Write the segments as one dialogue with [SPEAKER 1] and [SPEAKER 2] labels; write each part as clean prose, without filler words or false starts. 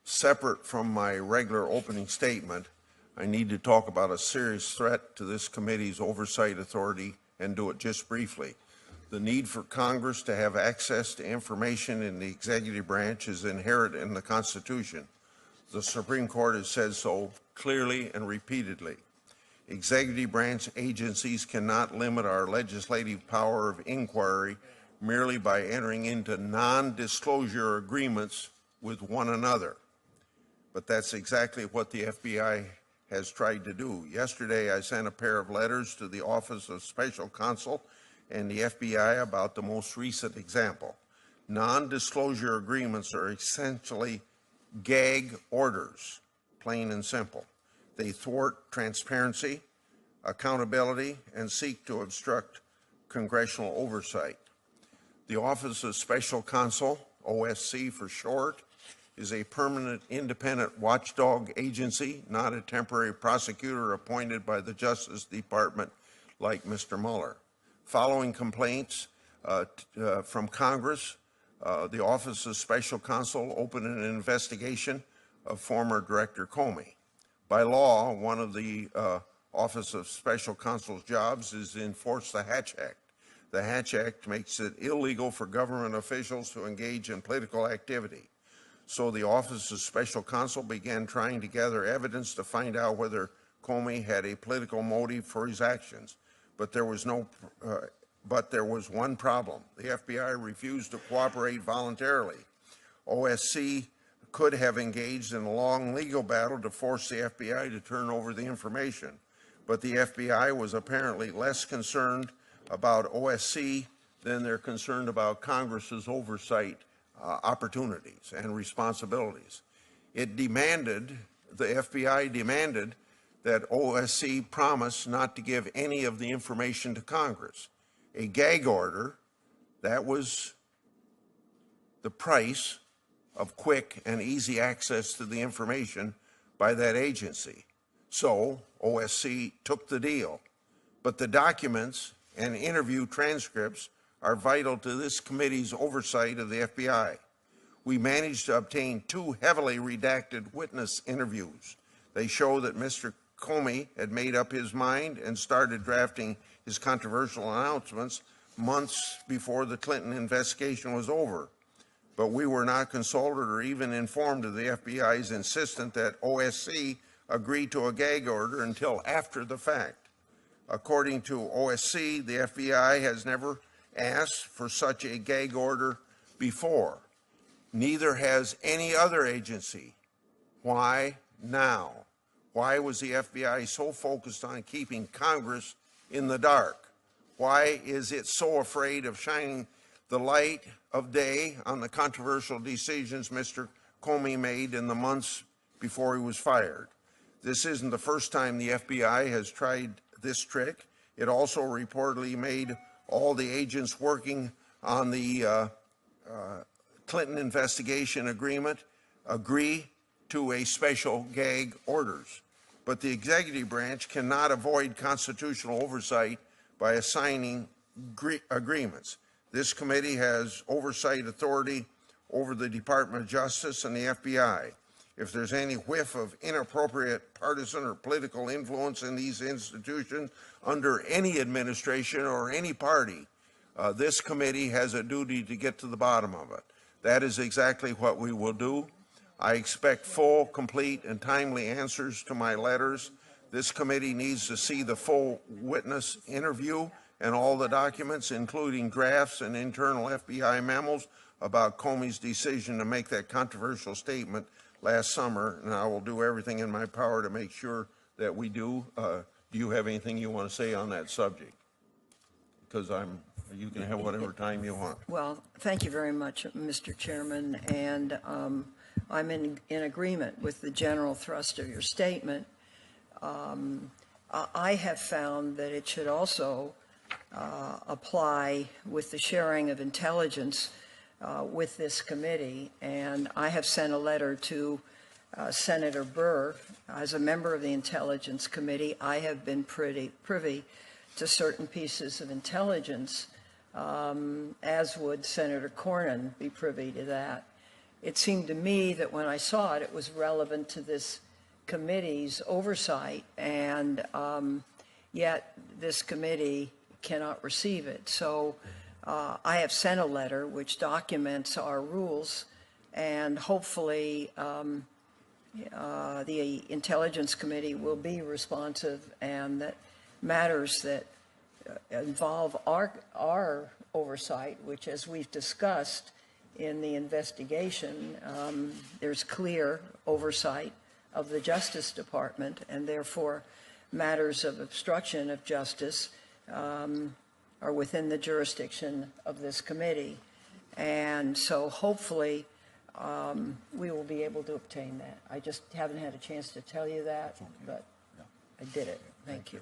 [SPEAKER 1] Separate from my regular opening statement, I need to talk about a serious threat to this committee's oversight authority and do it just briefly. The need for Congress to have access to information in the executive branch is inherent in the Constitution. The Supreme Court has said so clearly and repeatedly. Executive branch agencies cannot limit our legislative power of inquiry merely by entering into non-disclosure agreements with one another. But that's exactly what the FBI has tried to do. Yesterday, I sent a pair of letters to the Office of Special Counsel and the FBI about the most recent example. Non-disclosure agreements are essentially gag orders, plain and simple. They thwart transparency, accountability, and seek to obstruct congressional oversight. The Office of Special Counsel, OSC for short, is a permanent independent watchdog agency, not a temporary prosecutor appointed by the Justice Department like Mr. Mueller. Following complaints from Congress, the Office of Special Counsel opened an investigation of former Director Comey. By law, one of the Office of Special Counsel's jobs is to enforce the Hatch Act. The Hatch Act makes it illegal for government officials to engage in political activity. So the Office of Special Counsel began trying to gather evidence to find out whether Comey had a political motive for his actions. But there was one problem. The FBI refused to cooperate voluntarily. OSC could have engaged in a long legal battle to force the FBI to turn over the information. But the FBI was apparently less concerned about OSC than they're concerned about Congress's oversight opportunities and responsibilities. The FBI demanded that OSC promise not to give any of the information to Congress. A gag order, that was the price of quick and easy access to the information by that agency. So OSC took the deal. But the documents and interview transcripts are vital to this committee's oversight of the FBI. We managed to obtain 2 heavily redacted witness interviews. They show that Mr. Comey had made up his mind and started drafting his controversial announcements months before the Clinton investigation was over. But we were not consulted or even informed of the FBI's insistence that OSC agree to a gag order until after the fact. According to OSC, the FBI has never asked for such a gag order before. Neither has any other agency. Why now? Why was the FBI so focused on keeping Congress in the dark? Why is it so afraid of shining the light of day on the controversial decisions Mr. Comey made in the months before he was fired? This isn't the first time the FBI has tried this trick. It also reportedly made all the agents working on the Clinton investigation agreement agree to a special gag orders. But the executive branch cannot avoid constitutional oversight by assigning agreements. This committee has oversight authority over the Department of Justice and the FBI. If there's any whiff of inappropriate partisan or political influence in these institutions under any administration or any party, this committee has a duty to get to the bottom of it. That is exactly what we will do. I expect full, complete, and timely answers to my letters. This committee needs to see the full witness interview and all the documents, including drafts and internal FBI memos about Comey's decision to make that controversial statement last summer, and I will do everything in my power to make sure that we do. Do you have anything you want to say on that subject? Because you can have whatever time you want.
[SPEAKER 2] Well, thank you very much, Mr. Chairman, and I'm in agreement with the general thrust of your statement. I have found that it should also apply with the sharing of intelligence with this committee, and I have sent a letter to Senator Burr. As a member of the Intelligence Committee, I have been privy to certain pieces of intelligence, as would Senator Cornyn be privy to that. it seemed to me that when I saw it, it was relevant to this committee's oversight, and yet this committee cannot receive it. So I have sent a letter which documents our rules, and hopefully the Intelligence Committee will be responsive, and that matters that involve our oversight, which, as we've discussed in the investigation, there's clear oversight of the Justice Department, and therefore matters of obstruction of justice are within the jurisdiction of this committee. And so hopefully we will be able to obtain that. I just haven't had a chance to tell you that, but I did it. Thank you.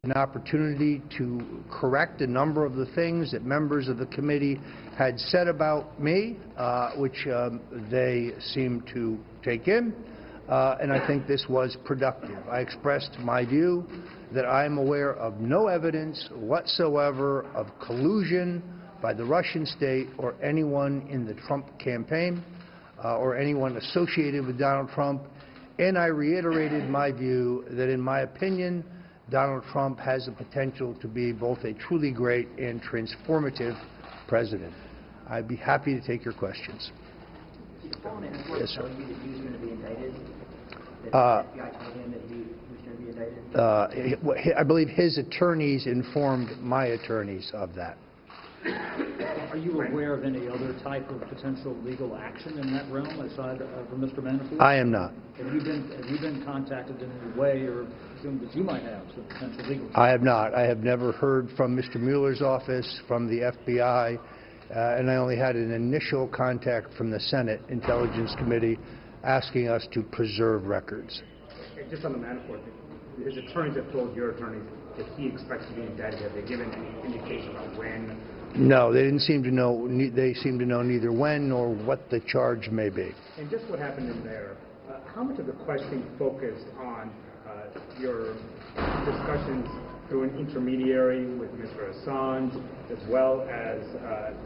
[SPEAKER 3] An opportunity to correct a number of the things that members of the committee had said about me, which they seemed to take in, and I think this was productive. I expressed my view that I am aware of no evidence whatsoever of collusion by the Russian state or anyone in the Trump campaign or anyone associated with Donald Trump, and I reiterated my view that, in my opinion, Donald Trump has the potential to be both a truly great and transformative president. I'd be happy to take your questions. Yes, sir. I believe his attorneys informed my attorneys of that.
[SPEAKER 4] Are you aware of any other type of potential legal action in that realm aside from Mr. Manafort?
[SPEAKER 3] I am not.
[SPEAKER 4] Have you been contacted in any way, or assume that you might have some potential legal action?
[SPEAKER 3] I have not. I have never heard from Mr. Mueller's office, from the FBI, and I only had an initial contact from the Senate Intelligence Committee asking us to preserve records.
[SPEAKER 5] Just on the Manafort, his attorneys have told your attorneys that he expects to be indicted. Have they given any indication of when?
[SPEAKER 3] No, they didn't seem to know. They seem to know neither when nor what the charge may be.
[SPEAKER 5] And just what happened in there, how much of the questioning focused on your discussions through an intermediary with Mr. Assange, as well as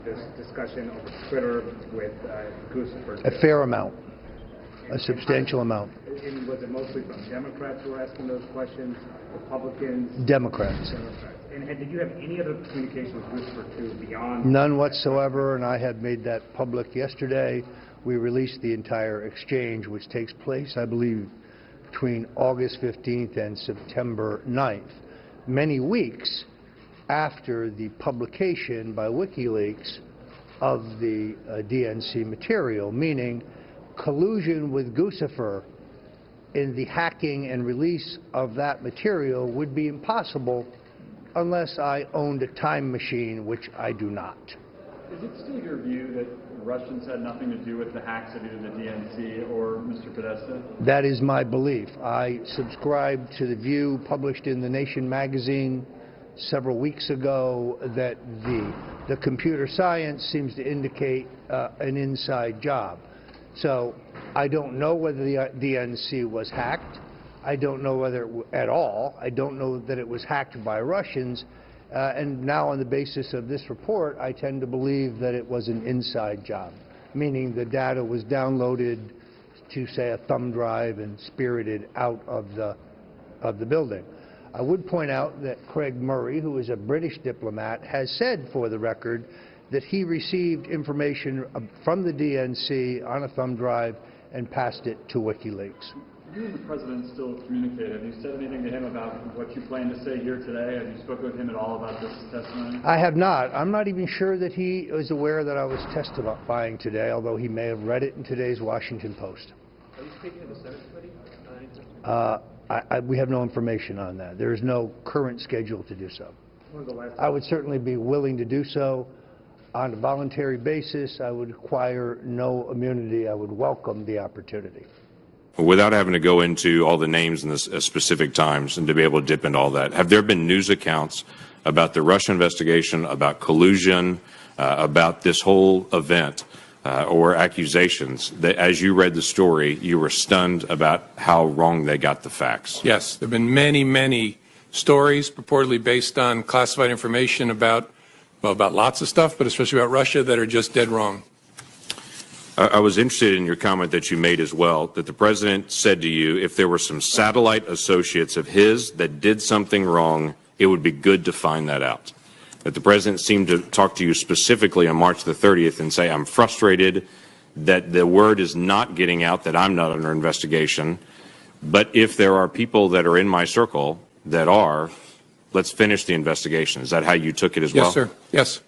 [SPEAKER 5] this discussion over Twitter with Guccifer?
[SPEAKER 3] A fair amount. A substantial amount.
[SPEAKER 5] And was it mostly from Democrats who were asking those questions, Republicans?
[SPEAKER 3] Democrats.
[SPEAKER 5] And did you have any other communication with Guccifer too beyond?
[SPEAKER 3] None whatsoever, and I had made that public yesterday. We released the entire exchange, which takes place, I believe, between August 15th and September 9th, many weeks after the publication by WikiLeaks of the DNC material, meaning collusion with Guccifer in the hacking and release of that material would be impossible unless I owned a time machine, which I do not.
[SPEAKER 6] Is it still your view that Russians had nothing to do with the hacks of either the DNC or Mr. Podesta?
[SPEAKER 3] That is my belief. I subscribe to the view published in The Nation magazine several weeks ago that the computer science seems to indicate an inside job. So I don't know whether the DNC was hacked. I don't know whether at all. I don't know that it was hacked by Russians. And now, on the basis of this report, I tend to believe that it was an inside job, meaning the data was downloaded to, say, a thumb drive and spirited out of the building. I would point out that Craig Murray, who is a British diplomat, has said, for the record, that he received information from the DNC on a thumb drive and passed it to WikiLeaks.
[SPEAKER 6] You and the President still communicate. Have you said anything to him about what you plan to say here today? Have you spoken with him at all about this testimony?
[SPEAKER 3] I have not. I'm not even sure that he is aware that I was testifying today, although he may have read it in today's Washington Post.
[SPEAKER 6] Are you speaking to the Senate committee?
[SPEAKER 3] We have no information on that. There is no current schedule to do so. I would certainly be willing to do so on a voluntary basis. I would require no immunity. I would welcome the opportunity.
[SPEAKER 7] Without having to go into all the names and the specific times and to be able to dip into all that, have there been news accounts about the Russia investigation, about collusion, about this whole event, or accusations that, as you read the story, you were stunned about how wrong they got the facts?
[SPEAKER 8] Yes, there have been many, many stories purportedly based on classified information about well, about lots of stuff, but especially about Russia, that are just dead wrong.
[SPEAKER 7] I was interested in your comment that you made as well, that the president said to you, if there were some satellite associates of his that did something wrong, it would be good to find that out. That the president seemed to talk to you specifically on March the 30th and say, I'm frustrated that the word is not getting out that I'm not under investigation, but if there are people that are in my circle that are, let's finish the investigation. Is that how you took it as well?
[SPEAKER 8] Yes, sir. Yes.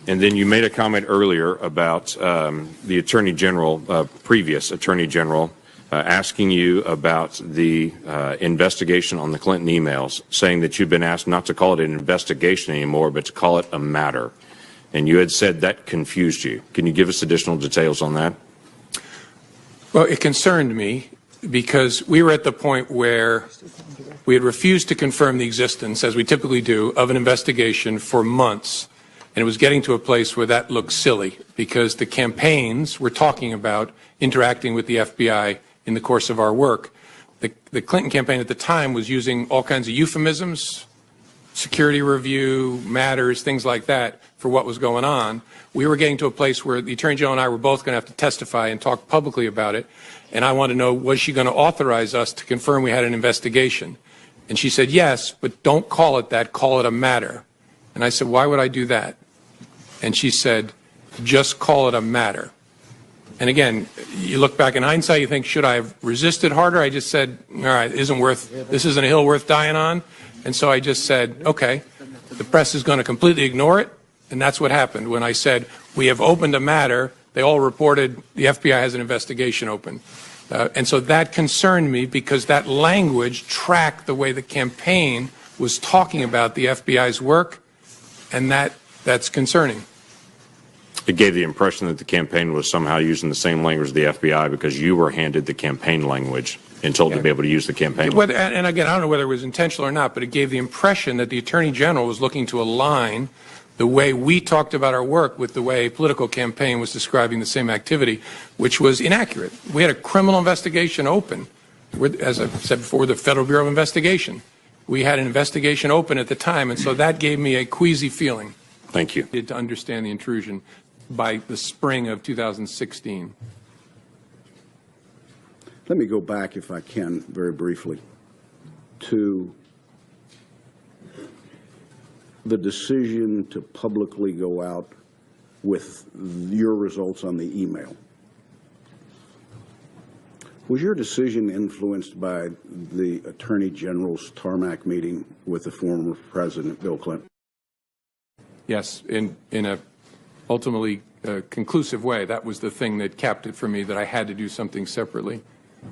[SPEAKER 7] And then you made a comment earlier about the Attorney General, previous Attorney General, asking you about the investigation on the Clinton emails, saying that you've been asked not to call it an investigation anymore, but to call it a matter. And you had said that confused you. Can you give us additional details on that?
[SPEAKER 8] Well, it concerned me because we were at the point where we had refused to confirm the existence, as we typically do, of an investigation for months. And it was getting to a place where that looked silly because the campaigns were talking about interacting with the FBI in the course of our work. The Clinton campaign at the time was using all kinds of euphemisms, security review, matters, things like that for what was going on. We were getting to a place where the Attorney General and I were both going to have to testify and talk publicly about it. And I wanted to know, was she going to authorize us to confirm we had an investigation? And she said, yes, but don't call it that, call it a matter. And I said, why would I do that? And she said, just call it a matter. And again, you look back in hindsight, you think, should I have resisted harder? I just said, all right, this isn't a hill worth dying on. And so I just said, okay, the press is going to completely ignore it. And that's what happened. When I said, we have opened a matter, they all reported the FBI has an investigation open. And so that concerned me because that language tracked the way the campaign was talking about the FBI's work, and that's concerning.
[SPEAKER 7] It gave the impression that the campaign was somehow using the same language as the FBI because you were handed the campaign language and told to be able to use the campaign language.
[SPEAKER 8] And again, I don't know whether it was intentional or not, but it gave the impression that the Attorney General was looking to align the way we talked about our work with the way a political campaign was describing the same activity, which was inaccurate. We had a criminal investigation open. As I said before, the Federal Bureau of Investigation. We had an investigation open at the time, and so that gave me a queasy feeling.
[SPEAKER 7] Thank you.
[SPEAKER 8] To understand the intrusion by the spring of 2016.
[SPEAKER 9] Let me go back, if I can, very briefly, to the decision to publicly go out with your results on the email. Was your decision influenced by the Attorney General's tarmac meeting with the former President Bill Clinton?
[SPEAKER 8] Yes, in a ultimately conclusive way. That was the thing that capped it for me, that I had to do something separately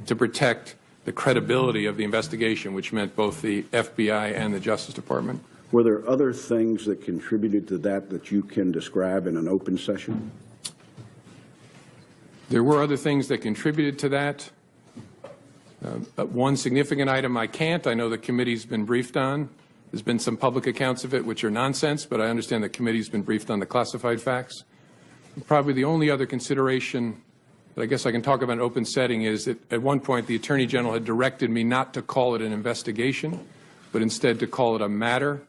[SPEAKER 8] to protect the credibility of the investigation, which meant both the FBI and the Justice Department.
[SPEAKER 9] Were there other things that contributed to that you can describe in an open session?
[SPEAKER 8] There were other things that contributed to that. One significant item I can't. I know the committee's been briefed on. There's been some public accounts of it which are nonsense, but I understand the committee's been briefed on the classified facts. Probably the only other consideration that I guess I can talk about in an open setting is that at one point the Attorney General had directed me not to call it an investigation, but instead to call it a matter,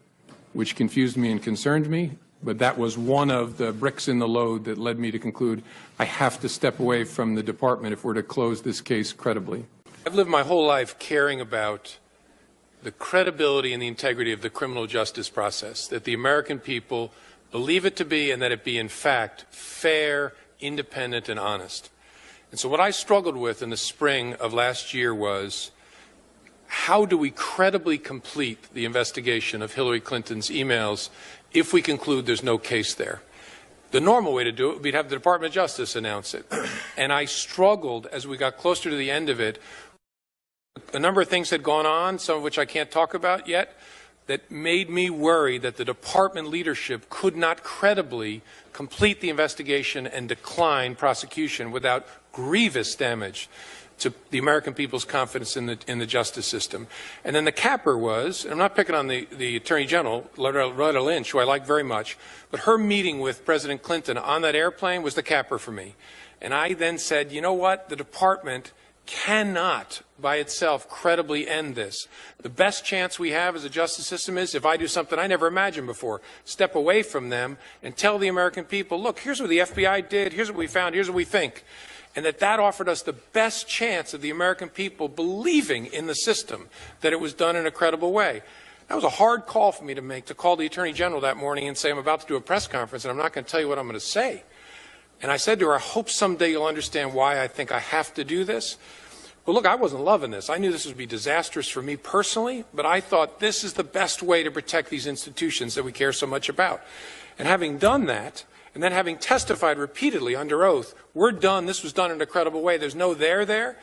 [SPEAKER 8] which confused me and concerned me. But that was one of the bricks in the load that led me to conclude I have to step away from the department if we're to close this case credibly. I've lived my whole life caring about the credibility and the integrity of the criminal justice process, that the American people believe it to be and that it be in fact fair, independent, and honest. And so what I struggled with in the spring of last year was, how do we credibly complete the investigation of Hillary Clinton's emails if we conclude there's no case there? The normal way to do it would be to have the Department of Justice announce it. And I struggled as we got closer to the end of it. A number of things had gone on, some of which I can't talk about yet, that made me worry that the department leadership could not credibly complete the investigation and decline prosecution without grievous damage to the American people's confidence in the justice system. And then the capper was, and I'm not picking on the Attorney General, Loretta Lynch, who I like very much, but her meeting with President Clinton on that airplane was the capper for me. And I then said, you know what, the department cannot by itself credibly end this. The best chance we have as a justice system is if I do something I never imagined before, step away from them and tell the American people, look, here's what the FBI did, here's what we found, here's what we think. And that offered us the best chance of the American people believing in the system, that it was done in a credible way. That was a hard call for me to make, to call the Attorney General that morning and say, I'm about to do a press conference and I'm not going to tell you what I'm going to say. And I said to her, I hope someday you'll understand why I think I have to do this. Well, look, I wasn't loving this. I knew this would be disastrous for me personally, but I thought this is the best way to protect these institutions that we care so much about. And having done that, and then having testified repeatedly under oath, we're done, this was done in a credible way, there's no there,